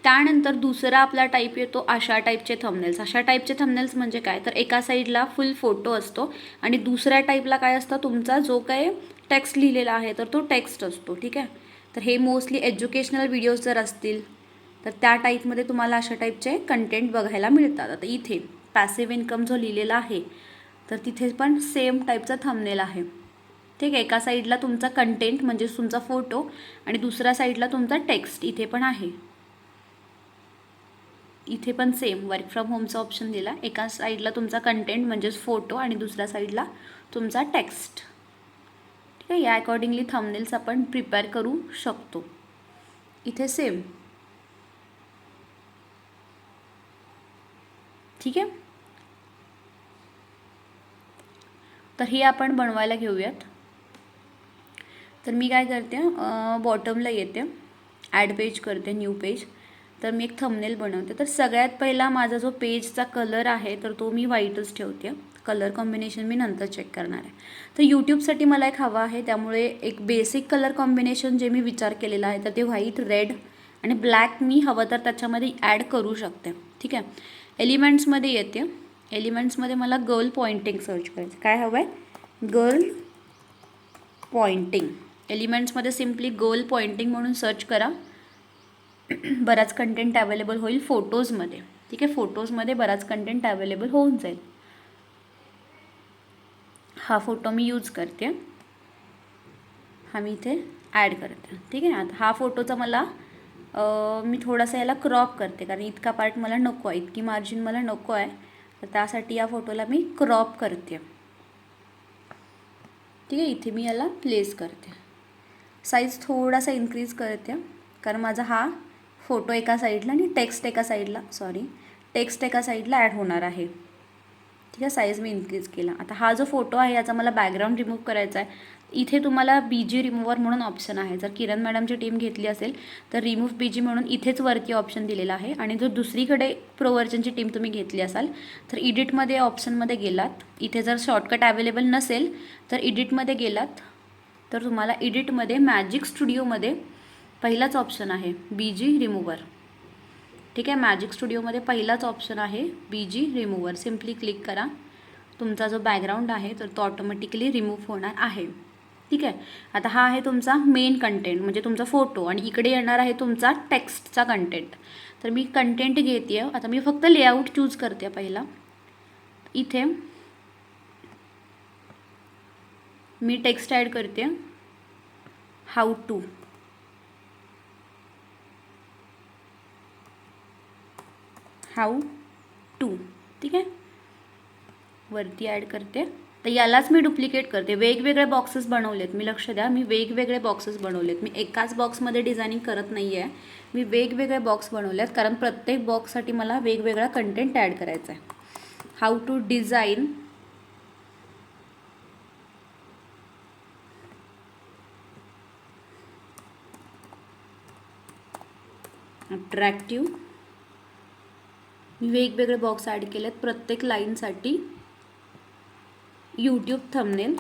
त्यानंतर दुसरा आपला टाईप येतो अशा टाईपचे थंबनेल्स. अशा टाईपचे थंबनेल्स म्हणजे काय, तर एका साईडला फुल फोटो असतो आणि दुसऱ्या टाईपला काय असतं, तुमचा जो काय टेक्स्ट लिहिलेला आहे तर तो टेक्स्ट असतो. ठीक आहे, तर हे मोस्टली एज्युकेशनल व्हिडिओज जर असतील तर त्या टाईपमध्ये तुम्हाला अशा टाईपचे कंटेंट बघायला मिळतात. आता इथे पॅसिव्ह इन्कम जो लिहिलेला आहे तर तिथे पण सेम टाईपचा थंबनेल आहे. ठीक आहे, एका साईडला तुमचा कंटेंट म्हणजे तुमचा फोटो आणि दुसऱ्या साईडला तुमचा टेक्स्ट इथे पण आहे. इथे पण सेम वर्क फ्रॉम होमचा ऑप्शन दिला. एका साईडला तुमचा कंटेंट म्हणजेच फोटो आणि दुसऱ्या साईडला तुमचा टेक्स्ट. ठीक आहे, या अकॉर्डिंगली थंबनेल्स आपण प्रिपेअर करू शकतो. इथे सेम. ठीक आहे, तर हे आपण बनवायला घेऊयात. तर मी काय करते, बॉटमला येते, ॲड पेज करते, न्यू पेज. तर मी एक थंबनेल बनवते. तर सगळ्यात पहिला माझा जो पेजचा कलर आहे तर तो मी व्हाईटच ठेवते. कलर कॉम्बिनेशन मी नंतर चेक करणार आहे. तर यूट्यूबसाठी मला एक हवा आहे, त्यामुळे एक बेसिक कलर कॉम्बिनेशन जे मी विचार केलेला आहे तर ते व्हाईट, रेड आणि ब्लॅक मी हवं तर त्याच्यामध्ये ॲड करू शकते. ठीक आहे, एलिमेंट्समध्ये येते. एलिमेंट्समध्ये मला गर्ल पॉइंटिंग सर्च करायचं. काय हवं आहे, गर्ल पॉइंटिंग. एलिमेंट्समध्ये सिम्पली गर्ल पॉइंटिंग म्हणून सर्च करा. बराच कंटेंट अवेलेबल होईल फोटोजमध्ये. ठीक आहे, फोटोजमध्ये बराच कंटेंट अवेलेबल होऊन जाईल. हा फोटो मी यूज करते, हा मी इथे ॲड करते. ठीक आहे, आता हा फोटोचा मला मी थोडासा याला क्रॉप करते कारण इतका पार्ट मला नको आहे, इतकी मार्जिन मला नको आहे. तर त्यासाठी या फोटोला मी क्रॉप करते. ठीक आहे, इथे मी याला प्लेस करते. साईज थोडासा इन्क्रीज करते कारण माझा हा फोटो एका साईडला आणि टेक्स्ट एका साईडला ॲड होणार आहे. ठीक आहे, साईज मी इन्क्रीज केला. आता हा जो फोटो आहे याचा मला बॅकग्राऊंड रिमूव्ह करायचा आहे. इथे तुम्हाला BG रिमूव्हर म्हणून ऑप्शन आहे. जर किरण मॅडमची टीम घेतली असेल तर रिमूव्ह BG म्हणून इथेच वरती ऑप्शन दिलेला आहे. आणि जर दुसरीकडे प्रो व्हर्जनची टीम तुम्ही घेतली असाल तर एडिटमध्ये ऑप्शनमध्ये गेलात, इथे जर शॉर्टकट अवेलेबल नसेल तर एडिटमध्ये गेलात तर तुम्हाला एडिटमध्ये मॅजिक स्टुडिओमध्ये पहिलाच ऑप्शन आहे BG रिमूव्हर. ठीक आहे, मॅजिक स्टुडिओमध्ये पहिलाच ऑप्शन आहे BG रिमूव्हर. सिम्पली क्लिक करा. तुमचा जो बॅकग्राऊंड आहे तर तो ऑटोमॅटिकली रिमूव्ह होणार आहे. ठीक आहे, आता हा आहे तुमचा मेन कंटेंट म्हणजे तुमचा फोटो आणि इकडे येणार आहे तुमचा टेक्स्टचा कंटेंट. तर मी कंटेंट घेते. आता मी फक्त लेआउट चूज करते पहिला. इथे मी टेक्स्ट ॲड करते, हाऊ टू. ठीक आहे, वरती ॲड करते. तर यालाच मी डुप्लिकेट करते. वेगवेगळे बॉक्सेस बनवलेत मी, लक्ष द्या, मी वेगवेगळे बॉक्सेस बनवलेत. मी एकाच बॉक्समध्ये डिझायनिंग करत नाही आहे, मी वेगवेगळे बॉक्स बनवलेत कारण प्रत्येक बॉक्ससाठी मला वेगवेगळा कंटेंट ॲड करायचा आहे. How to design attractive. मी वेगवेगळे बॉक्स ॲड केलेत प्रत्येक लाईनसाठी. यूट्यूब थंबनेल,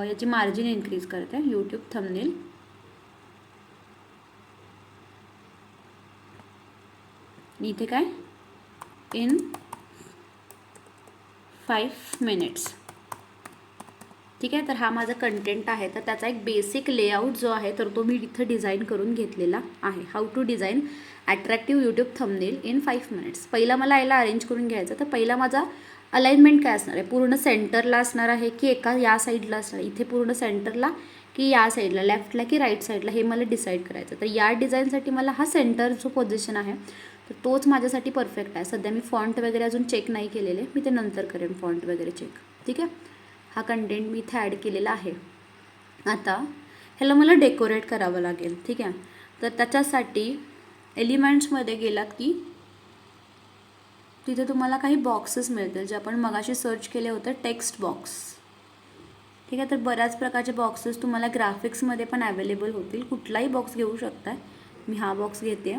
याची मार्जिन इन्क्रीज करते. यूट्यूब थंबनेल इथे काय, इन 5 minutes. ठीक आहे, तर हा माझा कंटेंट आहे. तर त्याचा एक बेसिक लेआउट जो आहे तर तो मी इथं डिझाईन करून घेतलेला आहे. How to design attractive YouTube thumbnail in 5 minutes. पहिला मला याला अरेंज करून घ्यायचं. तर पहिला माझा अलाइनमेंट काय असणार आहे, पूर्ण सेंटरला असणार आहे की एका या साईडला असणार आहे, इथे पूर्ण सेंटरला की या साईडला, लेफ्टला की राईट साईडला, हे मला डिसाईड करायचं. तर या डिझाईनसाठी मला हा सेंटर जो पोझिशन आहे तर तोच माझ्यासाठी परफेक्ट आहे. सध्या मी फॉन्ट वगैरे अजून चेक नाही केलेले, मी ते नंतर करेन फॉन्ट वगैरे चेक. ठीक आहे, हा कंटेंट मी इथे ॲड केलेला आहे. आता ह्याला मला डेकोरेट करावं लागेल. ठीक आहे, तर त्याच्यासाठी एलिमेंट्समध्ये गेलात की तिथे तुम्हाला काही बॉक्सेस मिळतील जे आपण मगाशी सर्च केले होते, टेक्स्ट बॉक्स. ठीक आहे, तर बऱ्याच प्रकारचे बॉक्सेस तुम्हाला ग्राफिक्समध्ये पण अवेलेबल होतील. कुठलाही बॉक्स घेऊ शकता. मी हा बॉक्स घेते,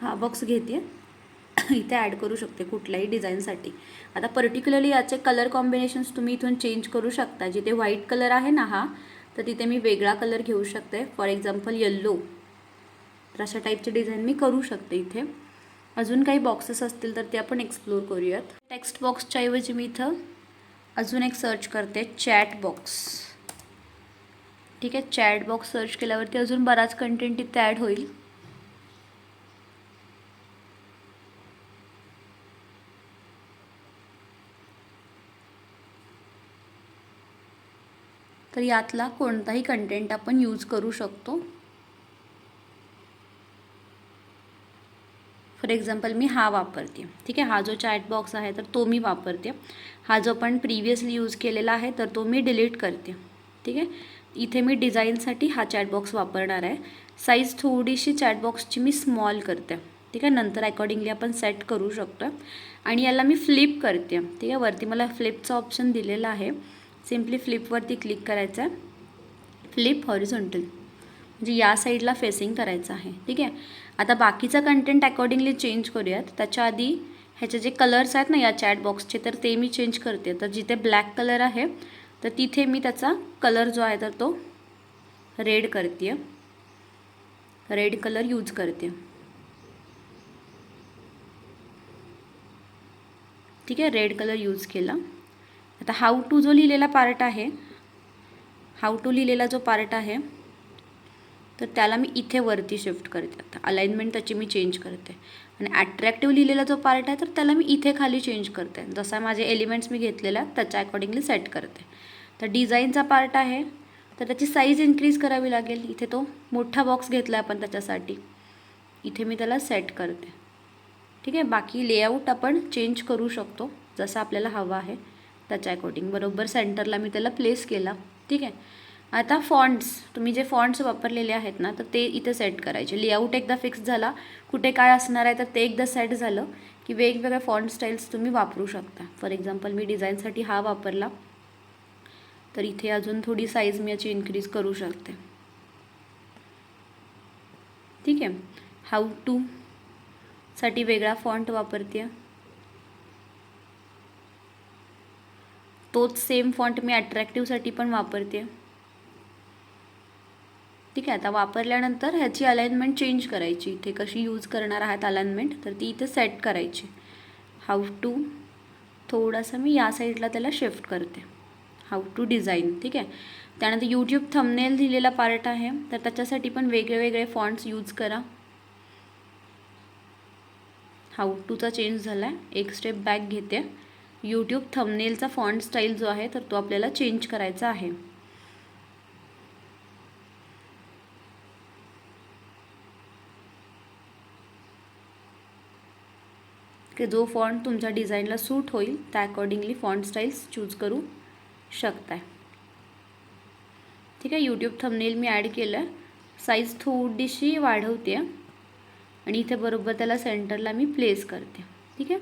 हा बॉक्स घेते. इथे ॲड करू शकते कुठल्याही डिझाईनसाठी. आता पर्टिक्युलरली याचे कलर कॉम्बिनेशन्स तुम्ही इथून चेंज करू शकता. जिथे व्हाईट कलर आहे ना हा, तर तिथे मी वेगळा कलर घेऊ शकते. फॉर एक्झाम्पल येल्लो, तर अशा टाईपचे डिझाईन मी करू शकते इथे. अजून काही बॉक्सेस असतील तर ते आपण एक्सप्लोर करूयात. टेक्स्ट बॉक्सच्या ऐवजी मी इथं अजून एक सर्च करते, चॅट बॉक्स. ठीक आहे, चॅट बॉक्स सर्च केल्यावरती अजून बराच कंटेंट इथे ॲड होईल. तर यातला कोणताही कंटेंट आपण यूज करू शकतो. फॉर एक्झाम्पल मी हा वापरते. ठीक आहे, हा जो चॅट बॉक्स आहे तर तो मी वापरते. हा जो आपण प्रिव्हियसली यूज केलेला आहे तर तो मी डिलीट करते. ठीक आहे, इथे मी डिझाईनसाठी हा चॅट बॉक्स वापरणार आहे. साईज थोडीशी चॅट बॉक्सची मी स्मॉल करते. ठीक आहे, नंतर अकॉर्डिंगली आपण सेट करू शकतो. आणि याला मी फ्लिप करते. ठीक आहे, वरती मला फ्लिपचा ऑप्शन दिलेला आहे. सिम्पली फ्लिपवरती क्लिक करायचं आहे. फ्लिप हॉरिझॉन्टल म्हणजे या साईडला फेसिंग करायचं आहे. ठीक आहे, आता बाकीचा कंटेंट अकॉर्डिंगली चेंज करूयात. त्याच्या आधी ह्याचे जे कलर्स आहेत ना या चॅट बॉक्सचे, तर ते मी चेंज करते. तर जिथे ब्लॅक कलर आहे तर तिथे मी त्याचा कलर जो आहे तर तो रेड करते. रेड कलर यूज करते. ठीक आहे, रेड कलर यूज केला. आता हाऊ टू जो लिहिलेला पार्ट आहे, हाऊ टू लिहिलेला जो पार्ट आहे तर त्याला मी इथे वरती शिफ्ट करते. आता अलाइनमेंट त्याची मी चेंज करते. आणि ॲट्रॅक्टिव्ह लिहिलेला जो पार्ट आहे तर त्याला मी इथे खाली चेंज करते. जसा माझे एलिमेंट्स मी घेतलेला त्याच्या अकॉर्डिंगली सेट करते. तर डिझाईनचा पार्ट आहे तर त्याची साईज इन्क्रीज करावी लागेल. इथे तो मोठा बॉक्स घेतला आपण त्याच्यासाठी, इथे मी त्याला सेट करते. ठीक आहे, बाकी लेआउट आपण चेंज करू शकतो जसं आपल्याला हवं आहे त्याच्या अकॉर्डिंग. बरोबर सेंटरला मी त्याला प्लेस केला. ठीक आहे, आता फॉन्ट्स, तुम्ही जे फॉन्ट्स वापरलेले आहेत ना तर ते इथे सेट करायचे. लेआउट एकदा फिक्स झाला, कुठे काय असणार आहे तर ते एकदा सेट झालं की वेगवेगळ्या फॉन्ट स्टाईल्स तुम्ही वापरू शकता. फॉर एक्झाम्पल मी डिझाईनसाठी हा वापरला तर इथे अजून थोडी साईज मी याची इन्क्रीज करू शकते. ठीक आहे, हाऊ टू साठी वेगळा फॉन्ट वापरते. तोच सेम फॉन्ट मी अट्रॅक्टिव्हसाठी पण वापरते. ठीक आहे, आता वापरल्यानंतर ह्याची अलाइनमेंट चेंज करायची. इथे कशी यूज करणार आहात अलाइनमेंट तर ती इथे सेट करायची. हाऊ टू थोडासा मी या साईडला त्याला शिफ्ट करते. How to design. ठीक आहे, त्यानंतर यूट्यूब थंबनेल दिलेला पार्ट आहे तर त्याच्यासाठी पण वेगळे वेगळे फॉन्ट्स यूज करा. हाऊ टूचा चेंज झाला आहे. एक स्टेप बॅक घेते. यूट्यूब थंबनेलचा फॉन्ट स्टाईल जो आहे तर तो आपल्याला चेंज करायचा आहे. की जो फॉन्ट तुमच्या डिझाईनला सूट होईल त्या अकॉर्डिंगली फॉन्ट स्टाईल्स चूज करू शकताय. ठीक आहे, यूट्यूब थंबनेल मी ॲड केलं आहे. साईज थोडीशी वाढवते आणि इथे बरोबर त्याला सेंटरला मी प्लेस करते. ठीक आहे,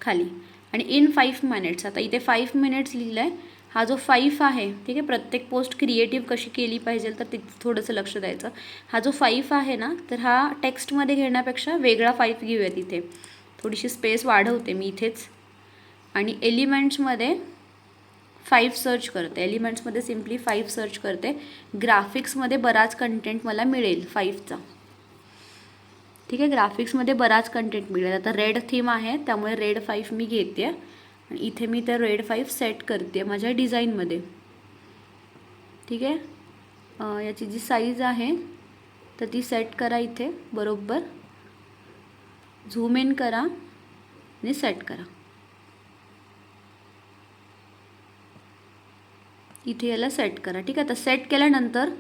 खाली. आणि इन 5 मिनिट्स, आता इथे 5 मिनिट्स लिहिलं आहे. हा जो 5 आहे, ठीक आहे, प्रत्येक पोस्ट क्रिएटिव्ह कशी केली पाहिजे तर तिथे थोडंसं लक्ष द्यायचं. हा जो 5 आहे ना तर हा टेक्स्टमध्ये घेण्यापेक्षा वेगळा 5 घेऊयात. इथे थोडीशी स्पेस वाढवते मी इथेच. आणि एलिमेंट्समध्ये 5 सर्च करते. एलिमेंट्समध्ये सिम्पली 5 सर्च करते. ग्राफिक्समध्ये बराच कंटेंट मला मिळेल 5चा. ठीक आहे, ग्राफिक्समध्ये बराच कंटेंट मिळेल. आता रेड थीम आहे त्यामुळे रेड 5 मी घेते आणि इथे मी तर रेड 5 सेट करते माझ्या डिझाईनमध्ये. ठीक आहे, याची जी साईज आहे तर ती सेट करा. इथे बरोबर झूम इन करा आणि सेट करा. इथे याला सेट करा. ठीक आहे, तर सेट केल्यानंतर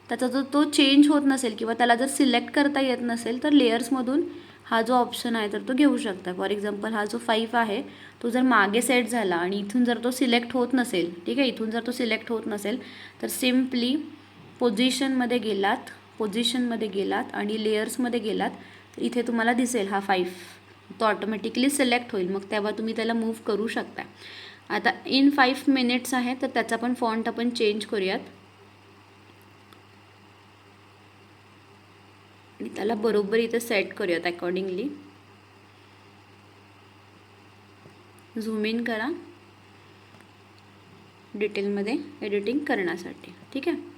त्याचा जो तो चेंज होत नसेल किंवा त्याला जर सिलेक्ट करता येत नसेल तर लेयर्समधून हा जो ऑप्शन आहे तर तो घेऊ शकता. फॉर एक्झाम्पल हा जो 5 आहे तो जर मागे सेट झाला आणि इथून जर तो सिलेक्ट होत नसेल, ठीक आहे, इथून जर तो सिलेक्ट होत नसेल तर सिम्पली पोझिशनमध्ये गेलात आणि लेयर्समध्ये गेलात तर इथे तुम्हाला दिसेल हा 5 तो ऑटोमॅटिकली सिलेक्ट होईल. मग तेव्हा तुम्ही त्याला मूव्ह करू शकता. आता इन 5 मिनिट्स आहे तर त्याचा पण फॉन्ट आपण चेंज करूयात आणि त्याला बरोबर इथे सेट करूयात अकॉर्डिंगली. झूम इन करा डिटेलमध्ये एडिटिंग करण्यासाठी. ठीक आहे.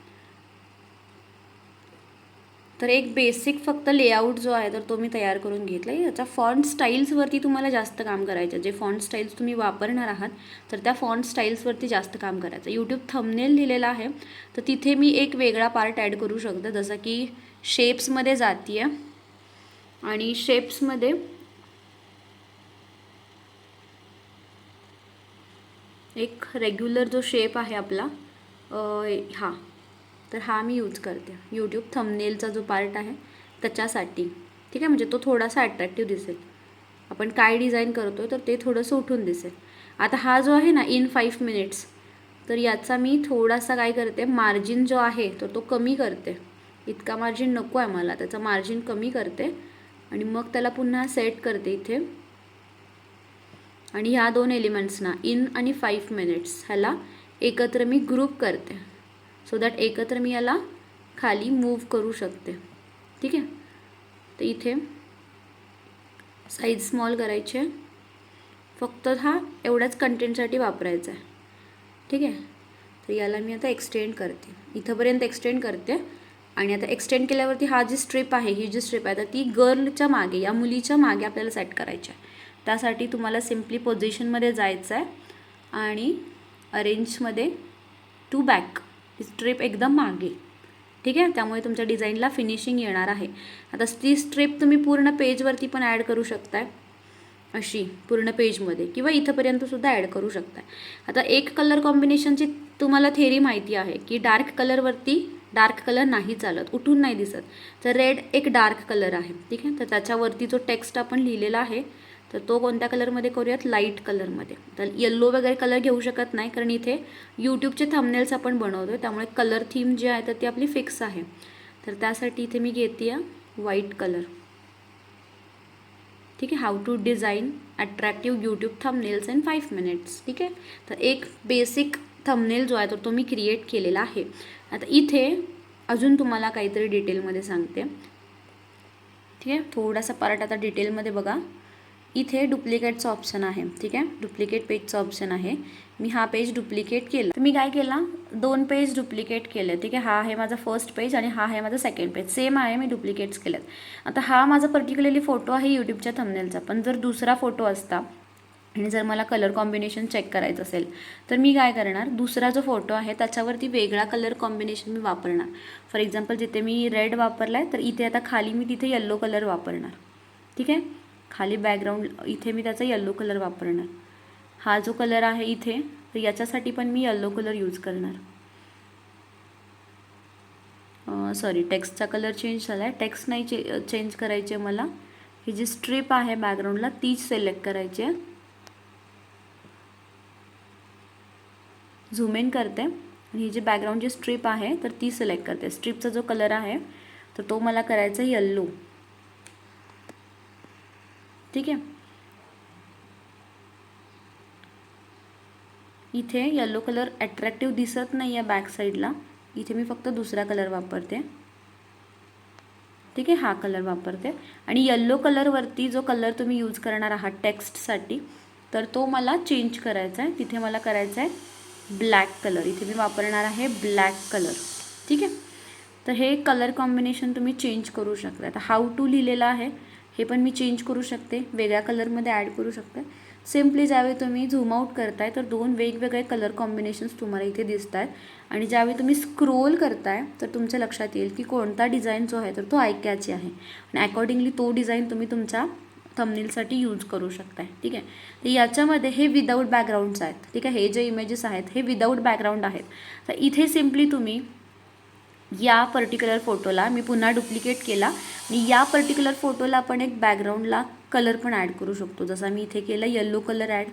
तर एक बेसिक फक्त लेआउट जो आहे तर तो मी तयार करून घेतला आहे. याचा फॉन्ट स्टाईल्सवरती तुम्हाला जास्त काम करायचं. जे फॉन्ट स्टाईल्स तुम्ही वापरणार आहात तर त्या फॉन्ट स्टाईल्सवरती जास्त काम करायचं. यूट्यूब थंबनेल लिहिलेला आहे तर तिथे मी एक वेगळा पार्ट ॲड करू शकते, जसं की शेप्समध्ये जाते आहे आणि शेप्समध्ये एक रेग्युलर जो शेप आहे आपला हा, तर हा मी यूज करते यूट्यूब थंबनेलचा जो पार्ट आहे त्याच्यासाठी. ठीक आहे. म्हणजे तो थोडासा अट्रॅक्टिव्ह दिसेल. आपण काय डिझाईन करतो तर ते थोडंसं उठून दिसेल. आता हा जो आहे ना इन 5 मिनिट्स, तर याचा मी थोडासा काय करते, मार्जिन जो आहे तर तो कमी करते. इतका मार्जिन नको आहे मला, त्याचं मार्जिन कमी करते आणि मग त्याला पुन्हा सेट करते इथे. आणि ह्या दोन एलिमेंट्सना इन आणि 5 मिनिट्स ह्याला एकत्र मी ग्रुप करते, सो दॅट एकत्र मी याला खाली मूव्ह करू शकते. ठीक आहे. तर इथे साईज स्मॉल करायची आहे, फक्त हा एवढ्याच कंटेंटसाठी वापरायचा आहे. ठीक आहे. तर याला मी आता एक्सटेंड करते, इथंपर्यंत एक्सटेंड करते. आणि आता एक्सटेंड केल्यावरती हा जी स्ट्रिप आहे, ही जी स्ट्रिप आहे तर ती गर्लच्या मागे, या मुलीच्या मागे आपल्याला सेट करायची आहे. त्यासाठी तुम्हाला सिम्पली पोझिशनमध्ये जायचं आहे आणि अरेंजमध्ये टू बॅक, ही स्ट्रिप एकदम मागे. ठीक आहे. त्यामुळे तुमच्या डिझाईनला फिनिशिंग येणार आहे. आता ती स्ट्रिप तुम्ही पूर्ण पेजवरती पण ॲड करू शकताय, अशी पूर्ण पेजमध्ये, किंवा इथंपर्यंतसुद्धा ॲड करू शकताय. आता एक कलर कॉम्बिनेशनची तुम्हाला थेरी माहिती आहे की डार्क कलरवरती डार्क कलर नाही चालत, उठून नाही दिसत. तर रेड एक डार्क कलर आहे. ठीक आहे. तर त्याच्यावरती जो टेक्स्ट आपण लिहिलेला आहे तर तो कोणत्या कलरमध्ये करूयात, लाईट कलरमध्ये. तर येल्लो वगैरे कलर घेऊ शकत नाही, कारण इथे यूट्यूबचे थंबनेल्स आपण बनवतो आहे, त्यामुळे कलर थीम जी आहे तर ती आपली फिक्स आहे. तर त्यासाठी इथे मी घेते व्हाईट कलर. ठीक आहे. How to design attractive YouTube thumbnails in 5 minutes. ठीक आहे. तर एक बेसिक थंबनेल जो आहे तर तो मी क्रिएट केलेला आहे. आता इथे अजून तुम्हाला काहीतरी डिटेलमध्ये सांगते. ठीक आहे. थोडासा पार्ट आता डिटेलमध्ये बघा. इथे डुप्लिकेटचं ऑप्शन आहे. ठीक आहे. डुप्लिकेट पेजचं ऑप्शन आहे. मी हा पेज डुप्लिकेट केला, तर मी काय केला, 2 पेज डुप्लिकेट केले. ठीक आहे. हा आहे माझा फर्स्ट पेज आणि हा आहे माझा सेकंड पेज, सेम आहे, मी डुप्लिकेट्स केलेत. आता हा माझा पर्टिक्युलरली फोटो आहे यूट्यूबच्या थंबनेलचा, पण जर दुसरा फोटो असता आणि जर मला कलर कॉम्बिनेशन चेक करायचं असेल तर मी काय करणार, दुसरा जो फोटो आहे त्याच्यावरती वेगळा कलर कॉम्बिनेशन मी वापरणार. फॉर एक्झाम्पल जिथे मी रेड वापरला आहे तर इथे आता खाली मी तिथे येल्लो कलर वापरणार. ठीक आहे. खाली बॅकग्राऊंड इथे मी त्याचा येल्लो कलर वापरणार. हा जो कलर आहे इथे तर याच्यासाठी पण मी येल्लो कलर यूज करणार. सॉरी, टेक्स्टचा कलर चेंज झाला आहे. टेक्स्ट नाही चेंज करायची आहे मला. ही जी स्ट्रिप आहे बॅकग्राऊंडला तीच सिलेक्ट करायची आहे. झूम इन करते आणि ही जी बॅकग्राऊंडची स्ट्रिप आहे तर ती सिलेक्ट करते. स्ट्रिपचा जो कलर आहे तर तो मला करायचा आहे येल्लो. ठीक आहे. इथे येल्लो कलर अट्रॅक्टिव्ह दिसत नाही आहे बॅक साईडला, इथे मी फक्त दुसरा कलर वापरते. ठीक आहे. हा कलर वापरते. आणि येल्लो कलरवरती जो कलर तुम्ही यूज करणार आहात टेक्स्टसाठी तर तो मला चेंज करायचा आहे. तिथे मला करायचा आहे ब्लॅक कलर. इथे मी वापरणार आहे ब्लॅक कलर. ठीक आहे. तर हे कलर कॉम्बिनेशन तुम्ही चेंज करू शकता. आता हाऊ टू लिहिलेलं आहे हे पण मी चेंज करू शकते, वेगळ्या कलरमध्ये ॲड करू शकते. सिम्पली ज्यावेळी तुम्ही झूम आउट करताय तर 2 वेगवेगळे कलर कॉम्बिनेशन्स तुम्हाला इथे दिसत आहेत. आणि ज्यावेळी तुम्ही स्क्रोल करताय तर तुमच्या लक्षात येईल की कोणता डिझाईन जो आहे तर तो आय कॅची आहे आणि अकॉर्डिंगली तो डिझाईन तुम्ही तुमच्या थंबनेलसाठी यूज करू शकताय. ठीक आहे. तर याच्यामध्ये हे विदाऊट बॅकग्राऊंड्स आहेत. ठीक आहे. हे जे इमेजेस आहेत हे विदाऊट बॅकग्राऊंड आहेत. तर इथे सिम्पली तुम्ही या पर्टिक्युलर फोटोला मी पुन्हा डुप्लिकेट केला आणि या पर्टिक्युलर फोटोला आपण एक बॅकग्राऊंडला कलर पण ॲड करू शकतो, जसा मी इथे केला येल्लो कलर ॲड.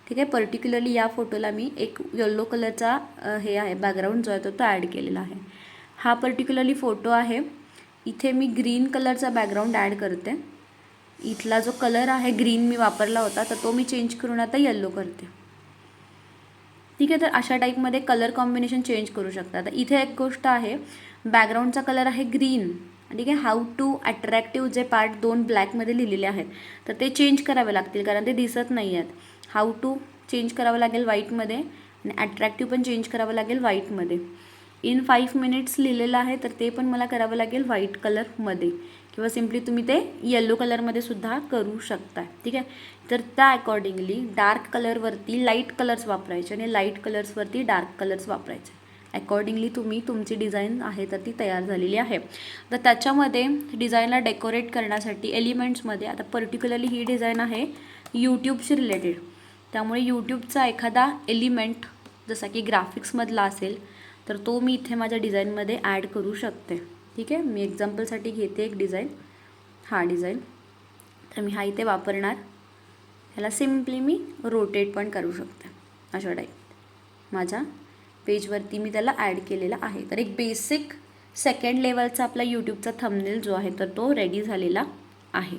ठीक आहे. पर्टिक्युलरली या फोटोला मी एक येल्लो कलरचा हे आहे बॅकग्राऊंड जो आहे तो ॲड केलेला आहे. हा पर्टिक्युलरली फोटो आहे, इथे मी ग्रीन कलरचा बॅकग्राऊंड ॲड करते. इथला जो कलर आहे ग्रीन मी वापरला होता तर तो मी चेंज करून आता येल्लो करते. ठीक आहे. तर अशा टाईपमध्ये कलर कॉम्बिनेशन चेंज करू शकता. आता इथे एक गोष्ट आहे, बॅकग्राऊंडचा कलर आहे ग्रीन. ठीक आहे. हाऊ टू अट्रॅक्टिव्ह जे पार्ट 2 ब्लॅकमध्ये लिहिलेले आहेत तर ते चेंज करावे लागतील कारण ते दिसत नाही आहेत. हाऊ टू चेंज करावं लागेल व्हाईटमध्ये आणि ॲट्रॅक्टिव्ह पण चेंज करावं लागेल व्हाईटमध्ये. इन 5 मिनिट्स लिहिलेलं आहे तर ते पण मला करावं लागेल व्हाईट कलरमध्ये किंवा सिम्पली तुम्ही ते येलो कलरमध्ये सुद्धा करू शकता. ठीक आहे. तर त्या अकॉर्डिंगली डार्क कलरवरती लाईट कलर्स वापरायचे आणि लाईट कलर्सवरती डार्क कलर्स वापरायचे. अकॉर्डिंगली तुम्ही तुमची डिझाईन आहे तर ती तयार झालेली आहे. तर त्याच्यामध्ये डिझाईनला डेकोरेट करण्यासाठी एलिमेंट्समध्ये आता पर्टिक्युलरली ही डिझाईन आहे यूट्यूबशी रिलेटेड, त्यामुळे यूट्यूबचा एखादा एलिमेंट जसा की ग्राफिक्समधला असेल तर तो मी इथे माझ्या डिझाईनमध्ये ॲड करू शकते. ठीक आहे. मी एक्झाम्पलसाठी घेते एक डिझाईन, हा डिझाईन, तर मी हा इथे वापरणार. ह्याला सिम्पली मी रोटेट पण करू शकते अशा टाईप माझ्या पेजवरती मी त्याला ॲड केलेला आहे. तर एक बेसिक सेकंड लेवलचा आपला यूट्यूबचा थंबनेल जो आहे तर तो रेडी झालेला आहे.